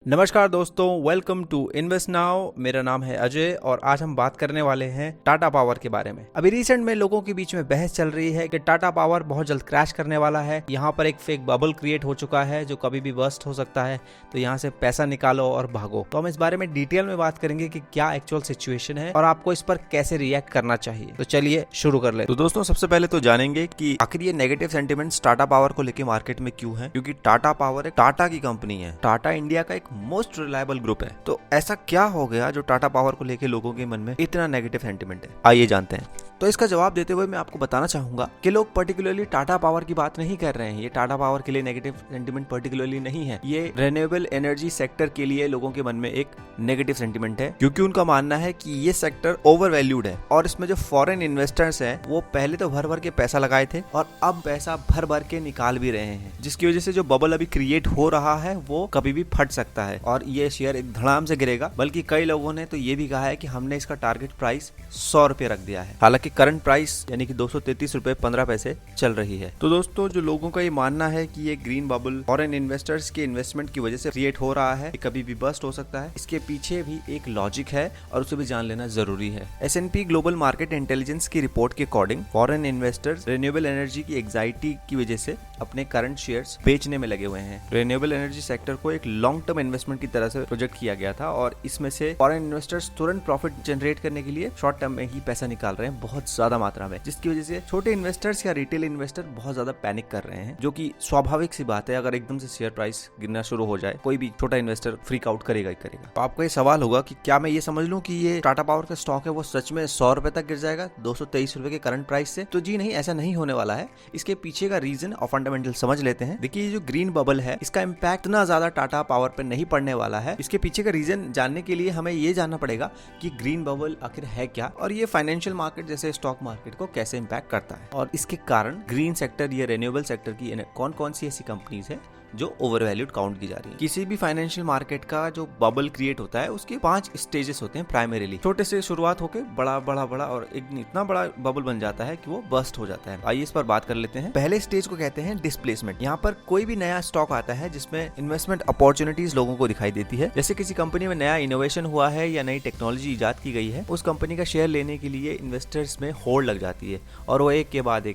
नमस्कार दोस्तों, welcome to invest now. मेरा नाम है अजय और आज हम बात करने वाले हैं टाटा पावर के बारे में। अभी रिसेंट में लोगों के बीच में बहस चल रही है कि टाटा पावर बहुत जल्द क्रैश करने वाला है। यहाँ पर एक फेक बबल क्रिएट हो चुका है जो कभी भी बर्स्ट हो सकता है, तो यहाँ से पैसा निकालो और भागो। तो हम इस बारे में डिटेल में बात करेंगे कि क्या एक्चुअल सिचुएशन है और आपको इस पर कैसे रिएक्ट करना चाहिए। तो चलिए शुरू कर ले। तो दोस्तों, सबसे पहले तो जानेंगे कि आखिर ये नेगेटिव सेंटिमेंट्स टाटा पावर को लेके मार्केट में क्यों है। क्योंकि टाटा पावर एक टाटा की कंपनी है, टाटा इंडिया का एक मोस्ट रिलायबल ग्रुप है। तो ऐसा क्या हो गया जो टाटा पावर को लेके लोगों के मन में इतना नेगेटिव सेंटिमेंट है, आइए जानते हैं। तो इसका जवाब देते हुए मैं आपको बताना चाहूंगा कि लोग पर्टिकुलरली टाटा पावर की बात नहीं कर रहे हैं। ये टाटा पावर के लिए नेगेटिव सेंटिमेंट पर्टिकुलरली नहीं है, ये रिन्यूएबल एनर्जी सेक्टर के लिए लोगों के मन में एक नेगेटिव सेंटिमेंट है। क्योंकि उनका मानना है कि ये सेक्टर ओवर वैल्यूड है और इसमें जो फॉरेन इन्वेस्टर्स हैं वो पहले तो भर भर के पैसा लगाए थे और अब पैसा भर भर के निकाल भी रहे हैं, जिसकी वजह से जो बबल अभी क्रिएट हो रहा है वो कभी भी फट सकता है और ये शेयर एक धड़ाम से गिरेगा। बल्कि कई लोगों ने तो ये भी कहा है कि हमने इसका टारगेट प्राइस 100 रुपए रख दिया है। हालांकि करंट प्राइस यानी कि 233 रुपए 15 पैसे चल रही है। तो दोस्तों, जो लोगों का ये मानना है कि ये ग्रीन बबल फॉरेन इन्वेस्टर्स के इन्वेस्टमेंट की वजह से क्रिएट हो रहा है, कभी भी बस्ट हो सकता है, इसके पीछे भी एक लॉजिक है और उसे भी जान लेना जरूरी है। S&P ग्लोबल मार्केट इंटेलिजेंस की रिपोर्ट के according foreign investors renewable energy की एंजाइटी की वजह से अपने करंट शेयर्स बेचने में लगे हुए हैं। रिन्यूएबल एनर्जी सेक्टर को एक लॉन्ग टर्म इन्वेस्टमेंट की तरह से प्रोजेक्ट किया गया था और इसमें से फॉरेन इन्वेस्टर्स तुरंत प्रॉफिट जनरेट करने के लिए शॉर्ट टर्म में ही पैसा निकाल रहे हैं, बहुत ज्यादा मात्रा में, जिसकी वजह से छोटे इन्वेस्टर्स या रिटेल इन्वेस्टर बहुत ज्यादा पैनिक कर रहे हैं, जो कि स्वाभाविक सी बात है। अगर एकदम से शेयर प्राइस गिरना शुरू हो जाए, कोई भी छोटा इन्वेस्टर फ्रीक आउट करेगा ही करेगा। तो आपका ये सवाल होगा कि क्या मैं ये समझ लूं कि ये टाटा पावर का स्टॉक है वो सच में 100 रुपए तक गिर जाएगा 223 रुपए के करंट प्राइस से? तो जी नहीं, ऐसा नहीं होने वाला है। इसके पीछे का रीजन और फंडामेंटल समझ लेते हैं। देखिए, ये जो ग्रीन बबल है इसका इम्पैक्ट इतना ज्यादा टाटा पावर पर नहीं पड़ने वाला है। इसके पीछे का रीजन जानने के लिए हमें ये जानना पड़ेगा कि ग्रीन बबल आखिर है क्या और ये फाइनेंशियल मार्केट जैसे स्टॉक मार्केट को कैसे इम्पैक्ट करता है और इसके कारण ग्रीन सेक्टर या रिन्यूएबल सेक्टर की कौन कौन सी ऐसी कंपनीज है जो ओवर वैल्यूड काउंट की जा रही है। किसी भी फाइनेंशियल मार्केट का जो बबल क्रिएट होता है उसके 5 स्टेजेस होते हैं प्राइमरीली। छोटे से शुरुआत होकर बड़ा बड़ा बड़ा और एक इतना बड़ा बबल बन जाता है कि वो बस्ट हो जाता है। आइए इस पर बात कर लेते हैं। पहले स्टेज को कहते हैं डिस्प्लेसमेंट। यहाँ पर कोई भी नया स्टॉक आता है जिसमें इन्वेस्टमेंट अपॉर्चुनिटीज लोगों को दिखाई देती है। जैसे किसी कंपनी में नया इनोवेशन हुआ है या नई टेक्नोलॉजी इजाद की गई है, उस कंपनी का शेयर लेने के लिए इन्वेस्टर्स में होड़ लग जाती है और वो एक के बाद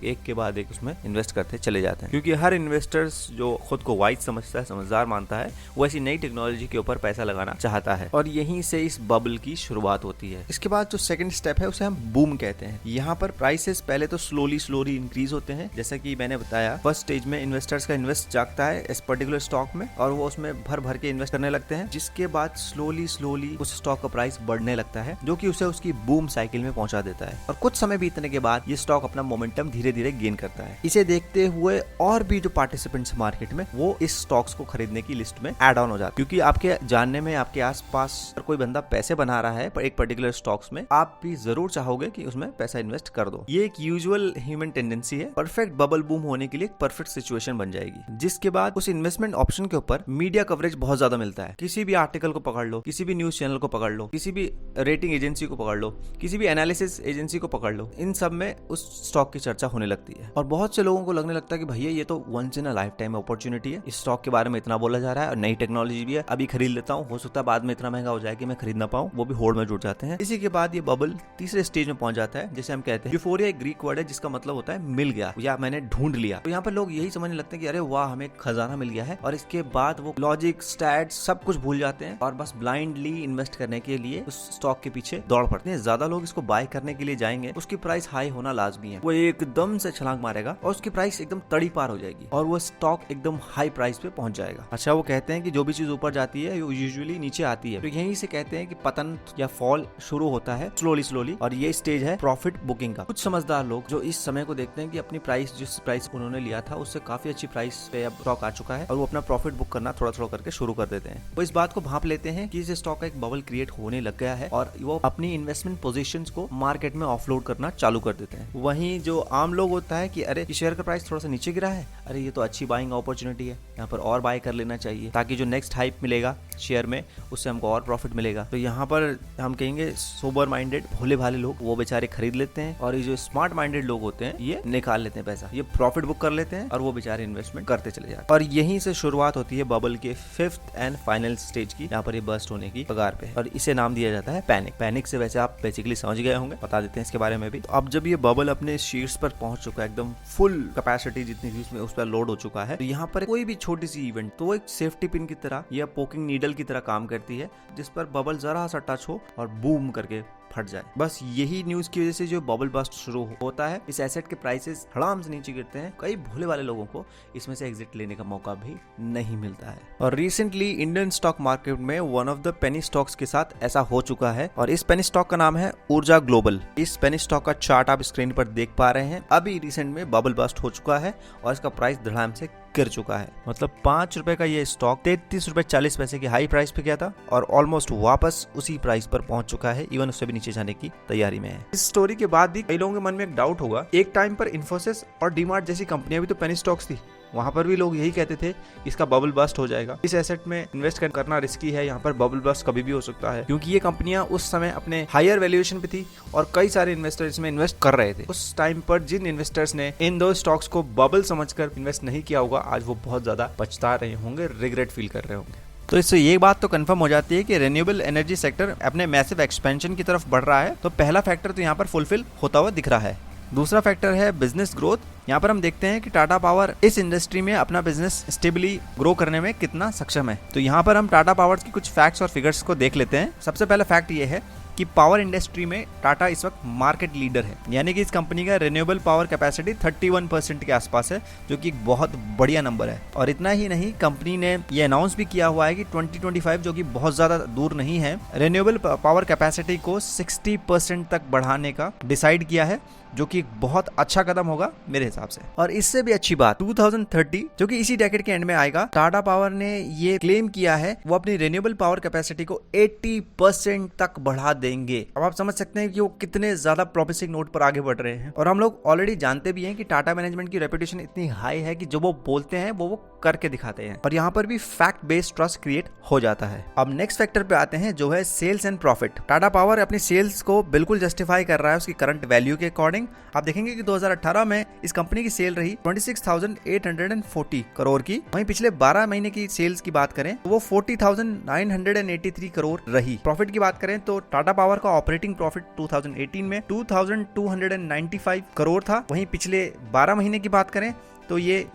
एक उसमें इन्वेस्ट करते चले जाते हैं। क्योंकि हर इन्वेस्टर्स जो खुद को वाइज समझता है, समझदार मानता है, वो ऐसी नई टेक्नोलॉजी के ऊपर पैसा लगाना चाहता है और यहीं से इस बबल की शुरुआत होती है। इसके बाद जो सेकंड स्टेप है उसे हम बूम कहते हैं। यहाँ पर प्राइसेस पहले तो स्लोली इंक्रीज होते हैं। जैसा कि मैंने बताया, फर्स्ट स्टेज में इन्वेस्टर्स का इन्वेस्ट जागता है इस पर्टिकुलर स्टॉक में और वो उसमें भर भर के इन्वेस्ट करने लगते हैं, जिसके बाद स्लोली उस स्टॉक का प्राइस बढ़ने लगता है, जो कि उसे उसकी बूम साइकिल में पहुंचा देता है और कुछ समय बीतने के बाद ये स्टॉक अपना मोमेंटम धीरे धीरे गेन करता है। इसे देखते हुए और भी जो पार्टिसिपेंट्स मार्केट में वो इस स्टॉक्स को खरीदने की लिस्ट में ऐड ऑन हो जाता है। क्योंकि आपके जानने में आपके आसपास कोई बंदा पैसे बना रहा है एक पर्टिकुलर स्टॉक्स में, आप भी जरूर चाहोगे कि उसमें पैसा इन्वेस्ट कर दो। ये एक यूजुअल ह्यूमन टेंडेंसी है। परफेक्ट बबल बूम होने के लिए एक परफेक्ट सिचुएशन बन जाएगी, जिसके बाद उस इन्वेस्टमेंट ऑप्शन के ऊपर मीडिया कवरेज बहुत ज्यादा मिलता है। किसी भी आर्टिकल को पकड़ लो, किसी भी न्यूज चैनल को पकड़ लो, किसी भी रेटिंग एजेंसी को पकड़ लो, किसी भी एनालिसिस एजेंसी को पकड़ लो, इन सब में उस स्टॉक की चर्चा होने लगती है और बहुत से लोगों को लगने लगता है कि भैया ये तो once in a lifetime opportunity है, इस स्टॉक के बारे में इतना बोला जा रहा है और नई टेक्नोलॉजी भी है, अभी खरीद लेता हूँ, हो सकता है बाद में इतना महंगा हो जाए कि मैं खरीद ना पाऊँ। वो भी होड़ में जुट जाते हैं। इसी के बाद ये बबल तीसरे स्टेज में पहुंच जाता है, जैसे हम कहते हैं यूफोरिया। एक ग्रीक वर्ड है जिसका मतलब होता है मिल गया या मैंने ढूंढ लिया। तो यहाँ पर लोग यही समझने लगते हैं कि अरे वाह, हमें खजाना मिल गया है और इसके बाद वो लॉजिक, स्टैट्स सब कुछ भूल जाते हैं और बस ब्लाइंडली इन्वेस्ट करने के लिए उस स्टॉक के पीछे दौड़ पड़ते हैं। ज्यादा लोग इसको बाय करने के लिए जाएंगे, उसकी प्राइस हाई होना लाजमी है। वो एकदम से छलांग मारेगा और उसकी प्राइस एकदम तड़ी पार हो जाएगी और वो स्टॉक एकदम हाई प्राइस पे पहुंच जाएगा। अच्छा, वो कहते हैं कि जो भी चीज ऊपर जाती है वो यूजुअली नीचे आती है, तो यहीं से कहते हैं कि पतन या फॉल शुरू होता है स्लोली और ये स्टेज है प्रॉफिट बुकिंग का। कुछ समझदार लोग जो इस समय को देखते हैं कि अपनी प्राइस, जिस प्राइस उन्होंने लिया था उससे काफी अच्छी प्राइस पे अब स्टॉक आ चुका है और वो अपना प्रॉफिट बुक करना थोड़ा करके शुरू कर देते हैं। वो इस बात को भांप लेते हैं कि इस स्टॉक का एक बबल क्रिएट होने लग गया है और वो अपनी इन्वेस्टमेंट पोजीशंस को मार्केट में ऑफलोड करना चालू कर देते हैं। वहीं जो आम लोग होता है कि अरे शेयर का प्राइस थोड़ा सा नीचे गिरा है, अरे ये तो अच्छी बाइंग अपॉर्चुनिटी है, यहाँ पर और बाय कर लेना चाहिए ताकि जो नेक्स्ट हाइप मिलेगा शेयर में उससे हमको और प्रॉफिट मिलेगा। तो यहाँ पर हम कहेंगे सोबर माइंडेड भोले भाले लोग वो बेचारे खरीद लेते हैं और ये जो स्मार्ट माइंडेड लोग होते हैं ये निकाल लेते हैं पैसा, ये प्रॉफिट बुक कर लेते हैं और वो बेचारे इन्वेस्टमेंट करते चले जाते हैं। और यहीं से शुरुआत होती है बबल के 5th एंड फाइनल स्टेज की, यहाँ पर ये बर्स्ट होने की कगार पे है और इसे नाम दिया जाता है पैनिक। पैनिक से वैसे आप बेसिकली समझ गए होंगे, बता देते हैं इसके बारे में भी। तो अब जब ये बबल अपने शीर्ष पर पहुंच चुका है, एकदम फुल कैपेसिटी जितनी थी उसमें उस पर लोड हो चुका है, तो यहाँ पर कोई भी छोटी सी इवेंट तो वो एक सेफ्टी पिन की तरह या पोकिंग नीडल की तरह काम करती है जिस पर बबल जरा सा टच हो और बूम करके फट जाए। बस यही न्यूज की वजह से जो बबल बस्ट शुरू होता है, इस एसेट के प्राइसेस हड़ाम से नीचे गिरते हैं। कई भोले वाले लोगों को इसमें से एग्जिट लेने का मौका भी नहीं मिलता है। और रिसेंटली इंडियन स्टॉक मार्केट में one of the penny stocks के साथ ऐसा हो चुका है और इस पेनी स्टॉक का नाम है ऊर्जा ग्लोबल। इस पेनी स्टॉक का चार्ट आप स्क्रीन पर देख पा रहे हैं। अभी रिसेंट में बबल बस्ट हो चुका है और इसका प्राइस धड़ाम से गिर चुका है। मतलब 5 रुपए का ये स्टॉक 33 रुपए 40 पैसे की हाई प्राइस पे गया था और ऑलमोस्ट वापस उसी प्राइस पर पहुंच चुका है, इवन उससे भी नीचे जाने की तैयारी में है। इस स्टोरी के बाद भी कई लोगों के मन में एक डाउट होगा, एक टाइम पर इन्फोसिस और डीमार्ट जैसी कंपनियां भी तो पेनी स्टॉक्स थी, वहां पर भी लोग यही कहते थे इसका बबल बस्ट हो जाएगा, इस एसेट में इन्वेस्ट करना रिस्की है, यहाँ पर बबल बस्ट कभी भी हो सकता है, क्योंकि ये कंपनियां उस समय अपने हायर वैल्यूएशन पे थी और कई सारे इन्वेस्टर इसमें इन्वेस्ट कर रहे थे। उस टाइम पर जिन इन्वेस्टर्स ने इन दो स्टॉक्स को बबल समझकर इन्वेस्ट नहीं किया होगा, आज वो बहुत ज्यादा पछता रहे होंगे, रिग्रेट फील कर रहे होंगे। तो इससे ये बात तो कंफर्म हो जाती है कि रिन्यूएबल एनर्जी सेक्टर अपने मैसिव एक्सपेंशन की तरफ बढ़ रहा है। तो पहला फैक्टर तो यहाँ पर फुलफिल होता हुआ दिख रहा है। दूसरा फैक्टर है बिजनेस ग्रोथ। यहाँ पर हम देखते हैं कि टाटा पावर इस इंडस्ट्री में अपना बिजनेस स्टेबली ग्रो करने में कितना सक्षम है। तो यहाँ पर हम टाटा पावर की कुछ फैक्ट्स और फिगर्स को देख लेते हैं। सबसे पहला फैक्ट ये है कि पावर इंडस्ट्री में टाटा इस वक्त मार्केट लीडर है, यानी कि इस कंपनी का रिन्यूएबल पावर कैपेसिटी 31% के आसपास है, जो कि एक बहुत बढ़िया नंबर है। और इतना ही नहीं, कंपनी ने ये अनाउंस भी किया हुआ है कि 2025 जो कि बहुत ज्यादा दूर नहीं है, रिन्यूएबल पावर कैपेसिटी को 60% तक बढ़ाने का डिसाइड किया है, जो कि बहुत अच्छा कदम होगा मेरे हिसाब से। और इससे भी अच्छी बात 2030 जो कि इसी डेकेड के एंड में आएगा, टाटा पावर ने ये क्लेम किया है वो अपनी रिन्यूएबल पावर कैपेसिटी को 80% तक बढ़ा देंगे। अब आप समझ सकते हैं कि वो कितने ज्यादा प्रॉमिसिंग नोट पर आगे बढ़ रहे हैं। और हम लोग ऑलरेडी जानते भी हैं कि टाटा मैनेजमेंट की रेपुटेशन इतनी हाई है कि जो वो बोलते हैं वो करके दिखाते हैं, और यहाँ पर भी फैक्ट बेस्ड ट्रस्ट क्रिएट हो जाता है। अब नेक्स्ट फैक्टर पे आते हैं जो है sales and profit. Tata power अपनी सेल्स को बिल्कुल जस्टिफाई कर रहा है उसकी करंट वैल्यू के अकॉर्डिंग। आप देखेंगे कि 2018 में इस कंपनी की सेल रही 26,840 करोड़ की, वहीं पिछले 12 महीने की सेल्स की बात करें तो वो 40,983 करोड़ रही। प्रॉफिट की बात करें तो टाटा पावर का ऑपरेटिंग प्रॉफिट 2018 में 2,295 करोड़ था, वहीं पिछले 12 महीने की बात करें तो ये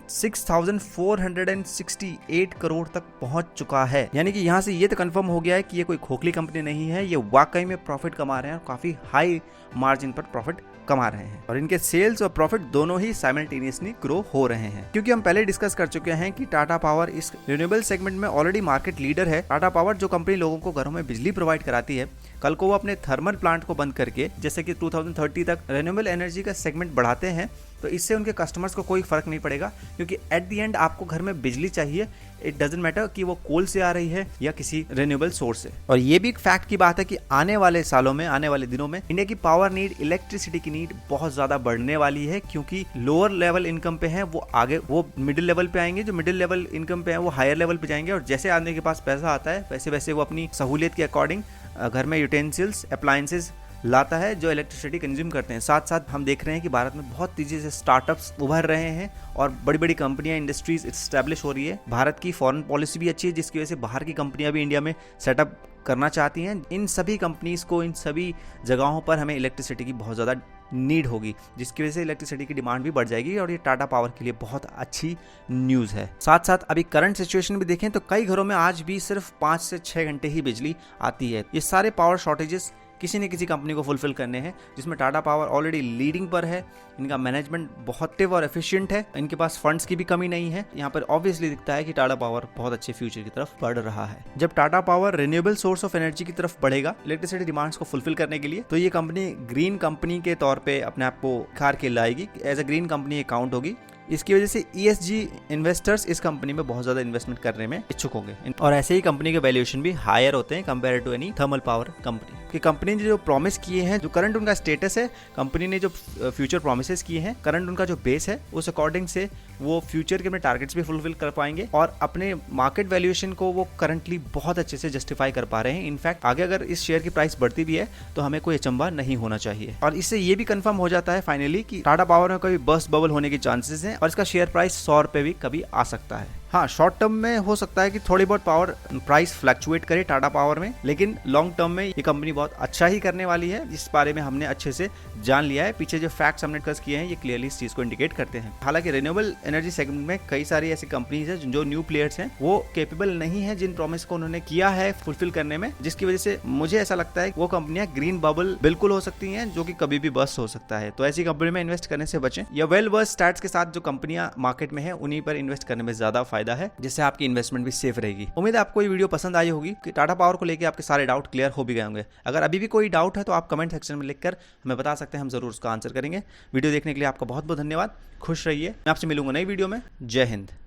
6,468 करोड़ तक पहुंच चुका है। यानी कि यहाँ से ये तो कंफर्म हो गया है कि ये कोई खोखली कंपनी नहीं है, ये वाकई में प्रॉफिट कमा रहे हैं और काफी हाई मार्जिन पर प्रॉफिट कमा रहे हैं। और इनके सेल्स और प्रॉफिट दोनों ही साइमल्टेनियसली ग्रो हो रहे हैं, क्योंकि हम पहले डिस्कस कर चुके हैं कि टाटा पावर इस रिन्यूएबल सेगमेंट में ऑलरेडी मार्केट लीडर है। टाटा पावर जो कंपनी लोगों को घरों में बिजली प्रोवाइड कराती है, कल को वो अपने थर्मल प्लांट को बंद करके जैसे कि 2030 तक रिन्यूएबल एनर्जी का सेगमेंट बढ़ाते हैं, तो इससे उनके कस्टमर्स को कोई फर्क नहीं पड़ेगा, क्योंकि एट द एंड आपको घर में बिजली चाहिए। इट डजंट मैटर कि वो कोल से आ रही है या किसी रिन्यूएबल सोर्स से। और ये भी एक फैक्ट की बात है कि आने वाले सालों में, आने वाले दिनों में इंडिया की पावर नीड, इलेक्ट्रिसिटी की नीड बहुत ज्यादा बढ़ने वाली है, क्योंकि लोअर लेवल इनकम पे हैं वो आगे वो मिडिल लेवल पे आएंगे, जो मिडिल लेवल इनकम पे हैं वो हायर लेवल पे जाएंगे, और जैसे आदमी के पास पैसा आता है वैसे वैसे वो अपनी सहूलियत के अकॉर्डिंग घर में यूटेंसिल्स, अप्लायंसेस लाता है जो इलेक्ट्रिसिटी कंज्यूम करते हैं। साथ साथ हम देख रहे हैं कि भारत में बहुत तेजी से स्टार्टअप्स उभर रहे हैं और बड़ी बड़ी कंपनियां, इंडस्ट्रीज एस्टैब्लिश हो रही है। भारत की फॉरेन पॉलिसी भी अच्छी है, जिसकी वजह से बाहर की कंपनियां भी इंडिया में सेटअप करना चाहती हैं। इन सभी कंपनीज को, इन सभी जगहों पर हमें इलेक्ट्रिसिटी की बहुत ज़्यादा नीड होगी, जिसकी वजह से इलेक्ट्रिसिटी की डिमांड भी बढ़ जाएगी, और ये टाटा पावर के लिए बहुत अच्छी न्यूज़ है। साथ साथ अभी करंट सिचुएशन भी देखें तो कई घरों में आज भी सिर्फ 5 से 6 घंटे ही बिजली आती है। ये सारे पावर शॉर्टेजेस किसी न किसी कंपनी को फुलफिल करने हैं, जिसमें टाटा पावर ऑलरेडी लीडिंग पर है। इनका मैनेजमेंट बहुत एक्टिव और एफिशिएंट है, इनके पास फंड्स की भी कमी नहीं है। यहाँ पर ऑब्वियसली दिखता है कि टाटा पावर बहुत अच्छे फ्यूचर की तरफ बढ़ रहा है। जब Tata power renewable source of energy की तरफ बढ़ेगा इलेक्ट्रिसिटी डिमांड्स को फुलफिल करने के लिए, तो ये कंपनी ग्रीन कंपनी के तौर पर अपने आप को खार के लाएगी, as a green company account होगी। इसकी वजह से ESG इन्वेस्टर्स इस कंपनी में बहुत ज्यादा इन्वेस्टमेंट करने में इच्छुक होंगे, और ऐसे ही कंपनी के वैल्यूएशन भी हायर होते हैं compare to any thermal power company. कि कंपनी ने जो प्रॉमिस किए हैं, जो करंट उनका स्टेटस है, कंपनी ने जो फ्यूचर प्रॉमिसेस किए हैं, करंट उनका जो बेस है, उस अकॉर्डिंग से वो फ्यूचर के अपने टारगेट्स भी फुलफिल कर पाएंगे और अपने मार्केट वैल्यूएशन को वो करंटली बहुत अच्छे से जस्टिफाई कर पा रहे हैं। इनफैक्ट आगे अगर इस शेयर की प्राइस बढ़ती भी है तो हमें कोई अचंभा नहीं होना चाहिए। और इससे ये भी कंफर्म हो जाता है फाइनली कि टाटा पावर में कभी बस्ट बबल होने के चांसेस हैं और इसका शेयर प्राइस 100 रुपए भी कभी आ सकता है। हाँ, शॉर्ट टर्म में हो सकता है कि थोड़ी बहुत पावर प्राइस फ्लक्चुएट करे टाटा पावर में, लेकिन लॉन्ग टर्म में ये कंपनी बहुत अच्छा ही करने वाली है, जिस बारे में हमने अच्छे से जान लिया है। पीछे जो फैक्ट्स हमने डिस्कस किए हैं ये क्लियरली इस चीज को इंडिकेट करते हैं। हालांकि रिन्यूएबल एनर्जी सेगमेंट में कई सारी ऐसी कंपनीज है जो न्यू प्लेयर्स हैं, वो केपेबल नहीं है जिन प्रॉमिस को उन्होंने किया है फुलफिल करने में, जिसकी वजह से मुझे ऐसा लगता है वो कंपनियां ग्रीन बबल बिल्कुल हो सकती हैं, जो कि कभी भी बस्ट हो सकता है। तो ऐसी कंपनी में इन्वेस्ट करने से बचें, या वेल वर्स्ड स्टैट्स के साथ जो कंपनियां मार्केट में है उन्हीं पर इन्वेस्ट करने में ज्यादा फायदा है, जिससे आपकी इन्वेस्टमेंट भी सेफ रहेगी। उम्मीद है आपको ये वीडियो पसंद आई होगी कि टाटा पावर को लेकर आपके सारे डाउट क्लियर हो भी गए होंगे। अगर अभी भी कोई डाउट है तो आप कमेंट सेक्शन में लिखकर हमें बता सकते हैं, हम जरूर उसका आंसर करेंगे। वीडियो देखने के लिए आपका बहुत बहुत धन्यवाद। खुश रहिए। मैं आपसे मिलूंगा नई वीडियो में। जय हिंद।